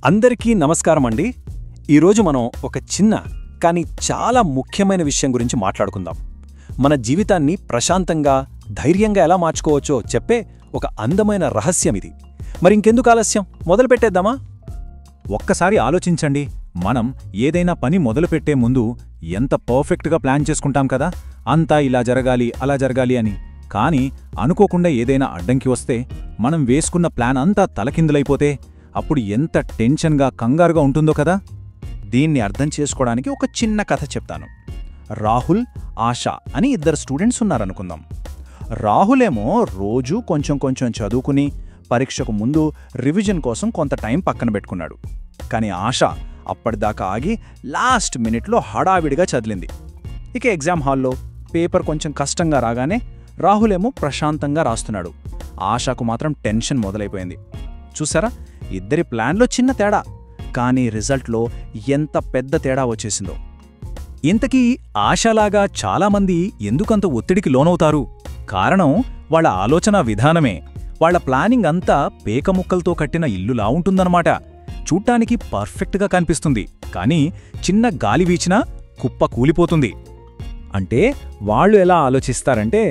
అందరికీ నమస్కారమండి. ఈరోజు మనం ఒక చిన్న కానీ చాలా ముఖ్యమైన విషయం గురించి మాట్లాడుకుందాం. మన జీవితాన్ని ప్రశాంతంగా, ధైర్యంగా ఎలా మార్చుకోవచ్చో చెప్పే ఒక అందమైన రహస్యం ఇది. మరింకెందుకు ఆలస్యం, మొదలుపెట్టేద్దామా? ఒక్కసారి ఆలోచించండి. మనం ఏదైనా పని మొదలుపెట్టే ముందు ఎంత పర్ఫెక్ట్గా ప్లాన్ చేసుకుంటాం కదా, అంతా ఇలా జరగాలి అలా జరగాలి అని. కానీ అనుకోకుండా ఏదైనా అడ్డంకి వస్తే, మనం వేసుకున్న ప్లాన్ అంతా తలకిందులైపోతే అప్పుడు ఎంత టెన్షన్గా, కంగారుగా ఉంటుందో కదా. దీన్ని అర్థం చేసుకోవడానికి ఒక చిన్న కథ చెప్తాను. రాహుల్, ఆశా అని ఇద్దరు స్టూడెంట్స్ ఉన్నారనుకుందాం. రాహులేమో రోజూ కొంచెం కొంచెం చదువుకుని పరీక్షకు ముందు రివిజన్ కోసం కొంత టైం పక్కన పెట్టుకున్నాడు. కానీ ఆశా అప్పటిదాకా ఆగి లాస్ట్ మినిట్లో హడావిడిగా చదివింది. ఇక ఎగ్జామ్ హాల్లో పేపర్ కొంచెం కష్టంగా రాగానే రాహులేమో ప్రశాంతంగా రాస్తున్నాడు. ఆశాకు మాత్రం టెన్షన్ మొదలైపోయింది. చూసారా, ఇద్దరి ప్లాన్లో చిన్న తేడా, కానీ రిజల్ట్లో ఎంత పెద్ద తేడా వచ్చేసిందో. ఇంతకీ ఆశలాగా చాలామంది ఎందుకంత ఒత్తిడికి లోనవుతారు? కారణం వాళ్ళ ఆలోచనా విధానమే. వాళ్ల ప్లానింగ్ అంతా పేకముక్కలతో కట్టిన ఇల్లులా ఉంటుందన్నమాట. చూడ్డానికి పర్ఫెక్ట్గా కనిపిస్తుంది, కానీ చిన్న గాలి వీచినా కుప్ప కూలిపోతుంది. అంటే వాళ్ళు ఎలా ఆలోచిస్తారంటే,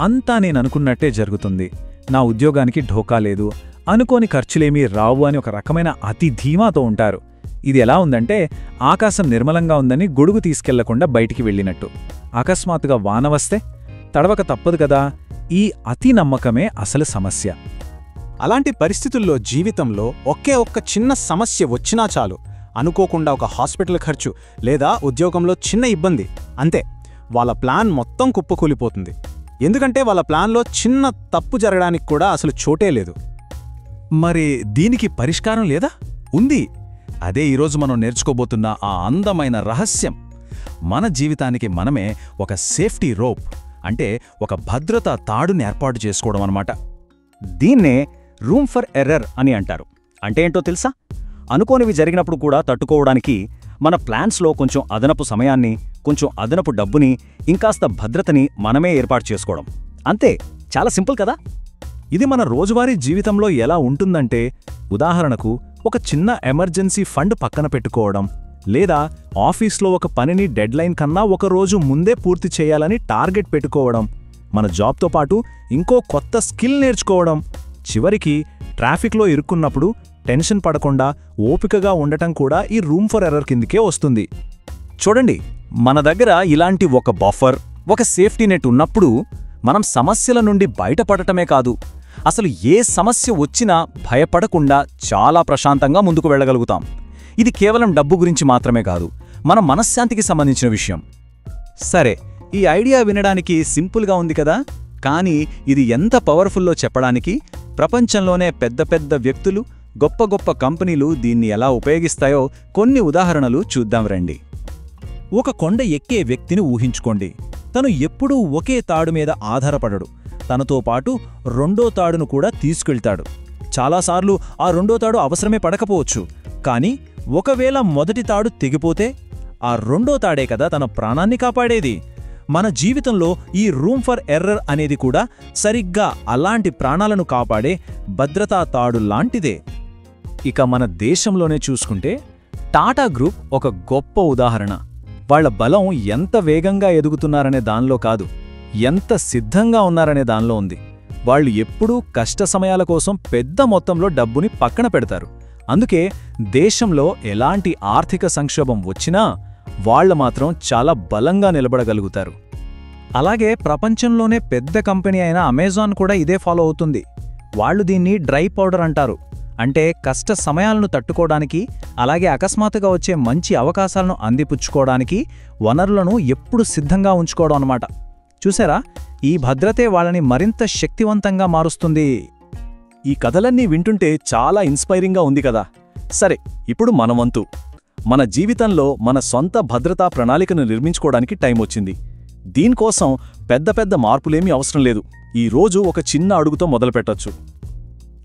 అంతా నేననుకున్నట్టే జరుగుతుంది, నా ఉద్యోగానికి ఢోకా లేదు, అనుకోని ఖర్చులేమీ రావు అని ఒక రకమైన అతి ధీమాతో ఉంటారు. ఇది ఎలా ఉందంటే, ఆకాశం నిర్మలంగా ఉందని గొడుగు తీసుకెళ్లకుండా బయటికి వెళ్ళినట్టు. అకస్మాత్తుగా వాన వస్తే తడవక తప్పదు కదా. ఈ అతి నమ్మకమే అసలు సమస్య. అలాంటి పరిస్థితుల్లో జీవితంలో ఒకే ఒక్క చిన్న సమస్య వచ్చినా చాలు, అనుకోకుండా ఒక హాస్పిటల్ ఖర్చు లేదా ఉద్యోగంలో చిన్న ఇబ్బంది, అంతే, వాళ్ళ ప్లాన్ మొత్తం కుప్పకూలిపోతుంది. ఎందుకంటే వాళ్ళ ప్లాన్లో చిన్న తప్పు జరగడానికి కూడా అసలు చోటే లేదు. మరి దీనికి పరిష్కారం లేదా? ఉంది. అదే ఈరోజు మనం నేర్చుకోబోతున్న ఆ అందమైన రహస్యం. మన జీవితానికి మనమే ఒక సేఫ్టీ రోప్, అంటే ఒక భద్రతా తాడుని ఏర్పాటు చేసుకోవడం అన్నమాట. దీన్నే రూమ్ ఫర్ ఎర్రర్ అని అంటారు. అంటే ఏంటో తెలుసా? అనుకోనివి జరిగినప్పుడు కూడా తట్టుకోవడానికి మన ప్లాన్స్లో కొంచెం అదనపు సమయాన్ని, కొంచెం అదనపు డబ్బుని, ఇంకాస్త భద్రతని మనమే ఏర్పాటు చేసుకోవడం. అంతే, చాలా సింపుల్ కదా. ఇది మన రోజువారీ జీవితంలో ఎలా ఉంటుందంటే, ఉదాహరణకు ఒక చిన్న ఎమర్జెన్సీ ఫండ్ పక్కన పెట్టుకోవడం, లేదా ఆఫీస్లో ఒక పనిని డెడ్లైన్ కన్నా ఒక రోజు ముందే పూర్తి చేయాలని టార్గెట్ పెట్టుకోవడం, మన జాబ్తో పాటు ఇంకో కొత్త స్కిల్ నేర్చుకోవడం, చివరికి ట్రాఫిక్లో ఇరుక్కున్నప్పుడు టెన్షన్ పడకుండా ఓపికగా ఉండటం కూడా ఈ రూమ్ ఫర్ ఎర్రర్ కిందికే వస్తుంది. చూడండి, మన దగ్గర ఇలాంటి ఒక బఫర్, ఒక సేఫ్టీ నెట్ ఉన్నప్పుడు మనం సమస్యల నుండి బయటపడటమే కాదు, అసలు ఏ సమస్య వచ్చినా భయపడకుండా చాలా ప్రశాంతంగా ముందుకు వెళ్ళగలుగుతాం. ఇది కేవలం డబ్బు గురించి మాత్రమే కాదు, మన మనశ్శాంతికి సంబంధించిన విషయం. సరే, ఈ ఐడియా వినడానికి సింపుల్గా ఉంది కదా, కానీ ఇది ఎంత పవర్ఫుల్లో చెప్పడానికి ప్రపంచంలోనే పెద్ద పెద్ద వ్యక్తులు, గొప్ప గొప్ప కంపెనీలు దీన్ని ఎలా ఉపయోగిస్తాయో కొన్ని ఉదాహరణలు చూద్దాం రండి. ఒక కొండ ఎక్కే వ్యక్తిని ఊహించుకోండి. తను ఎప్పుడూ ఒకే తాడు మీద ఆధారపడడు, తనతో పాటు రెండో తాడును కూడా తీసుకెళ్తాడు. చాలాసార్లు ఆ రెండో తాడు అవసరమే పడకపోవచ్చు, కానీ ఒకవేళ మొదటి తాడు తెగిపోతే ఆ రెండో తాడే కదా తన ప్రాణాన్ని కాపాడేది. మన జీవితంలో ఈ రూమ్ ఫర్ ఎర్రర్ అనేది కూడా సరిగ్గా అలాంటి ప్రాణాలను కాపాడే భద్రతా తాడు లాంటిదే. ఇక మన దేశంలోనే చూసుకుంటే టాటా గ్రూప్ ఒక గొప్ప ఉదాహరణ. వాళ్ల బలం ఎంత వేగంగా ఎదుగుతున్నారనే దానిలో కాదు, ఎంత సిద్ధంగా ఉన్నారనే దానిలో ఉంది. వాళ్ళు ఎప్పుడూ కష్ట సమయాల కోసం పెద్ద మొత్తంలో డబ్బుని పక్కన పెడతారు. అందుకే దేశంలో ఎలాంటి ఆర్థిక సంక్షోభం వచ్చినా వాళ్లు మాత్రం చాలా బలంగా నిలబడగలుగుతారు. అలాగే ప్రపంచంలోనే పెద్ద కంపెనీ అయిన అమెజాన్ కూడా ఇదే ఫాలో అవుతుంది. వాళ్ళు దీన్ని డ్రై పౌడర్ అంటారు. అంటే కష్ట సమయాలను తట్టుకోవడానికి, అలాగే అకస్మాత్తుగా వచ్చే మంచి అవకాశాలను అందిపుచ్చుకోవడానికి వనరులను ఎప్పుడు సిద్ధంగా ఉంచుకోవడం అన్నమాట. చూసారా, ఈ భద్రతే వాళ్ళని మరింత శక్తివంతంగా మారుస్తుంది. ఈ కథలన్నీ వింటుంటే చాలా ఇన్స్పైరింగ్గా ఉంది కదా. సరే, ఇప్పుడు మన వంతు. మన జీవితంలో మన సొంత భద్రతా ప్రణాళికను నిర్మించుకోవడానికి టైం వచ్చింది. దీనికోసం పెద్ద పెద్ద మార్పులేమీ అవసరం లేదు. ఈ రోజు ఒక చిన్న అడుగుతో మొదలుపెట్టొచ్చు.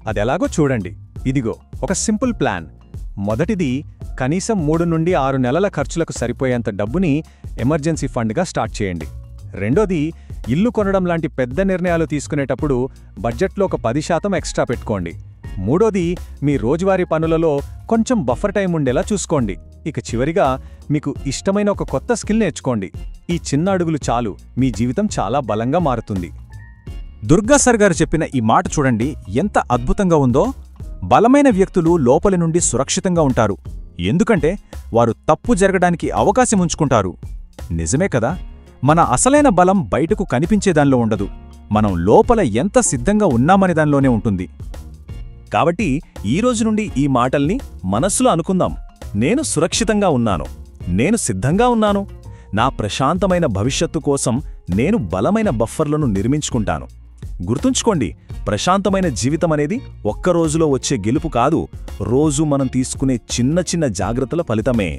అదెలాగో చూడండి. ఇదిగో ఒక సింపుల్ ప్లాన్. మొదటిది, కనీసం 3 నుండి 6 నెలల ఖర్చులకు సరిపోయేంత డబ్బుని ఎమర్జెన్సీ ఫండ్గా స్టార్ట్ చేయండి. రెండోది, ఇల్లు కొనడం లాంటి పెద్ద నిర్ణయాలు తీసుకునేటప్పుడు బడ్జెట్లో ఒక 10% ఎక్స్ట్రా పెట్టుకోండి. మూడోది, మీ రోజువారీ పనులలో కొంచెం బఫర్ టైం ఉండేలా చూసుకోండి. ఇక చివరిగా, మీకు ఇష్టమైన ఒక కొత్త స్కిల్ నేర్చుకోండి. ఈ చిన్న అడుగులు చాలు, మీ జీవితం చాలా బలంగా మారుతుంది. దుర్గా సర్ గారు చెప్పిన ఈ మాట చూడండి, ఎంత అద్భుతంగా ఉందో. బలమైన వ్యక్తులు లోపలి నుండి సురక్షితంగా ఉంటారు, ఎందుకంటే వారు తప్పు జరగడానికి అవకాశం ఉంచుకుంటారు. నిజమే కదా, మన అసలైన బలం బయటకు కనిపించేదానిలో ఉండదు, మనం లోపల ఎంత సిద్ధంగా ఉన్నామనే దానిలోనే ఉంటుంది. కాబట్టి ఈరోజు నుండి ఈ మాటల్ని మనస్సులో అనుకుందాం. నేను సురక్షితంగా ఉన్నాను, నేను సిద్ధంగా ఉన్నాను, నా ప్రశాంతమైన భవిష్యత్తు కోసం నేను బలమైన బఫర్లను నిర్మించుకుంటాను. గుర్తుంచుకోండి, ప్రశాంతమైన జీవితమనేది ఒక్క రోజులో వచ్చే గెలుపు కాదు, రోజు మనం తీసుకునే చిన్న చిన్న జాగ్రత్తల ఫలితమే.